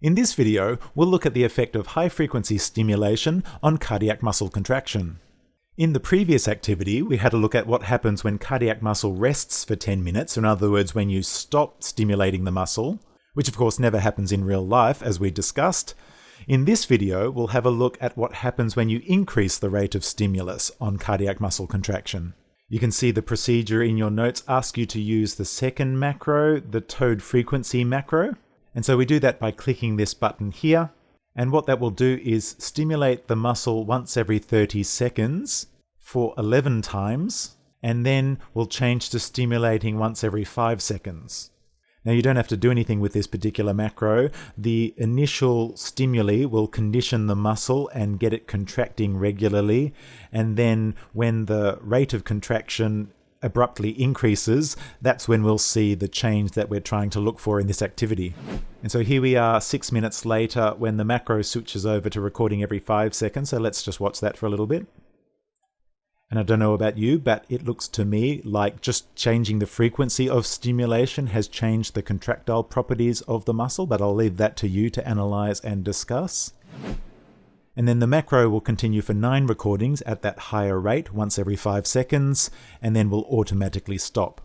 In this video, we'll look at the effect of high-frequency stimulation on cardiac muscle contraction. In the previous activity, we had a look at what happens when cardiac muscle rests for 10 minutes, in other words, when you stop stimulating the muscle, which of course never happens in real life, as we discussed. In this video, we'll have a look at what happens when you increase the rate of stimulus on cardiac muscle contraction. You can see the procedure in your notes asks you to use the second macro, the towed frequency macro. And so we do that by clicking this button here. And what that will do is stimulate the muscle once every 30 seconds for 11 times, and then we'll change to stimulating once every 5 seconds. Now you don't have to do anything with this particular macro. The initial stimuli will condition the muscle and get it contracting regularly, and then when the rate of contraction abruptly increases, that's when we'll see the change that we're trying to look for in this activity. And so here we are 6 minutes later when the macro switches over to recording every 5 seconds, so let's just watch that for a little bit. And I don't know about you, but it looks to me like just changing the frequency of stimulation has changed the contractile properties of the muscle, but I'll leave that to you to analyze and discuss. And then the macro will continue for 9 recordings at that higher rate once every 5 seconds, and then will automatically stop.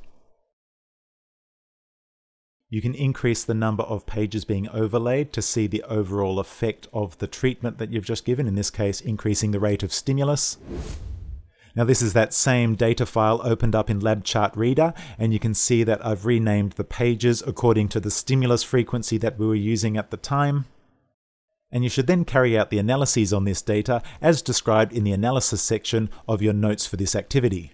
You can increase the number of pages being overlaid to see the overall effect of the treatment that you've just given, in this case increasing the rate of stimulus. Now this is that same data file opened up in LabChart Reader, and you can see that I've renamed the pages according to the stimulus frequency that we were using at the time. And you should then carry out the analyses on this data as described in the analysis section of your notes for this activity.